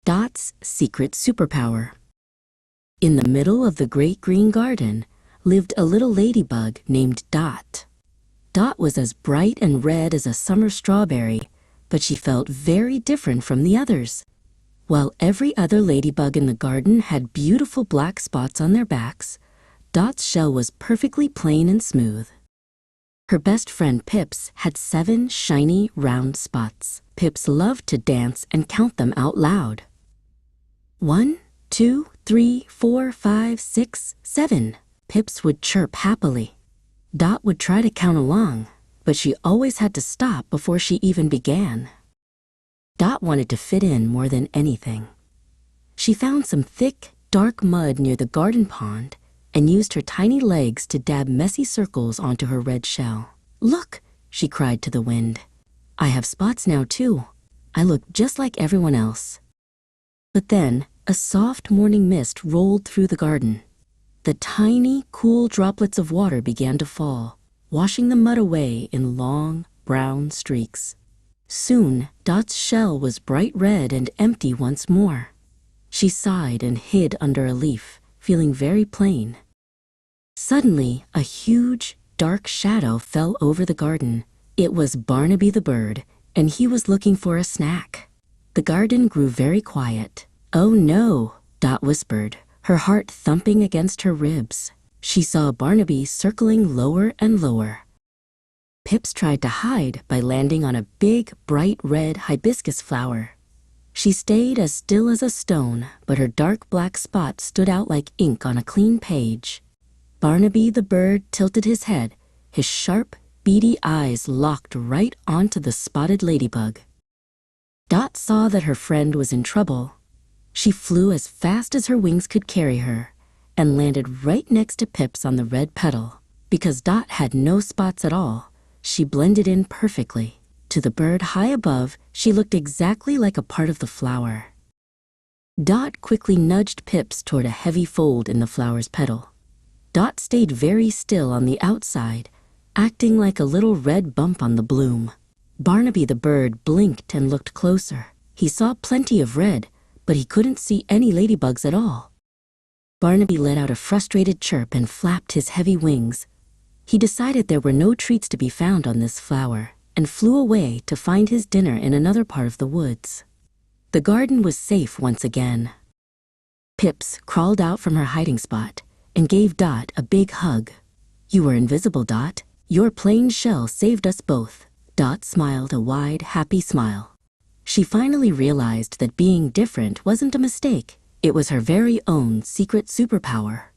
Dot's secret superpower. In the middle of the great green garden lived a little ladybug named Dot. Dot was as bright and red as a summer strawberry, but she felt very different from the others. While every other ladybug in the garden had beautiful black spots on their backs, Dot's shell was perfectly plain and smooth. Her best friend Pips had 7 shiny, round spots. Pips loved to dance and count them out loud. 1, 2, 3, 4, 5, 6, 7. Pips would chirp happily. Dot would try to count along, but she always had to stop before she even began. Dot wanted to fit in more than anything. She found some thick, dark mud near the garden pond and used her tiny legs to dab messy circles onto her red shell. "Look," she cried to the wind. "I have spots now too. I look just like everyone else." But then a soft morning mist rolled through the garden. The tiny, cool droplets of water began to fall, washing the mud away in long, brown streaks. Soon, Dot's shell was bright red and empty once more. She sighed and hid under a leaf, feeling very plain. Suddenly, a huge, dark shadow fell over the garden. It was Barnaby the bird, and he was looking for a snack. The garden grew very quiet. "Oh no," Dot whispered, her heart thumping against her ribs. She saw Barnaby circling lower and lower. Pips tried to hide by landing on a big, bright red hibiscus flower. She stayed as still as a stone, but her dark black spot stood out like ink on a clean page. Barnaby the bird tilted his head, his sharp, beady eyes locked right onto the spotted ladybug. Dot saw that her friend was in trouble. She flew as fast as her wings could carry her and landed right next to Pips on the red petal. Because Dot had no spots at all, she blended in perfectly. To the bird high above, she looked exactly like a part of the flower. Dot quickly nudged Pips toward a heavy fold in the flower's petal. Dot stayed very still on the outside, acting like a little red bump on the bloom. Barnaby the bird blinked and looked closer. He saw plenty of red, but he couldn't see any ladybugs at all. Barnaby let out a frustrated chirp and flapped his heavy wings. He decided there were no treats to be found on this flower and flew away to find his dinner in another part of the woods. The garden was safe once again. Pips crawled out from her hiding spot and gave Dot a big hug. "You were invisible, Dot. Your plain shell saved us both." Dot smiled a wide, happy smile. She finally realized that being different wasn't a mistake. It was her very own secret superpower.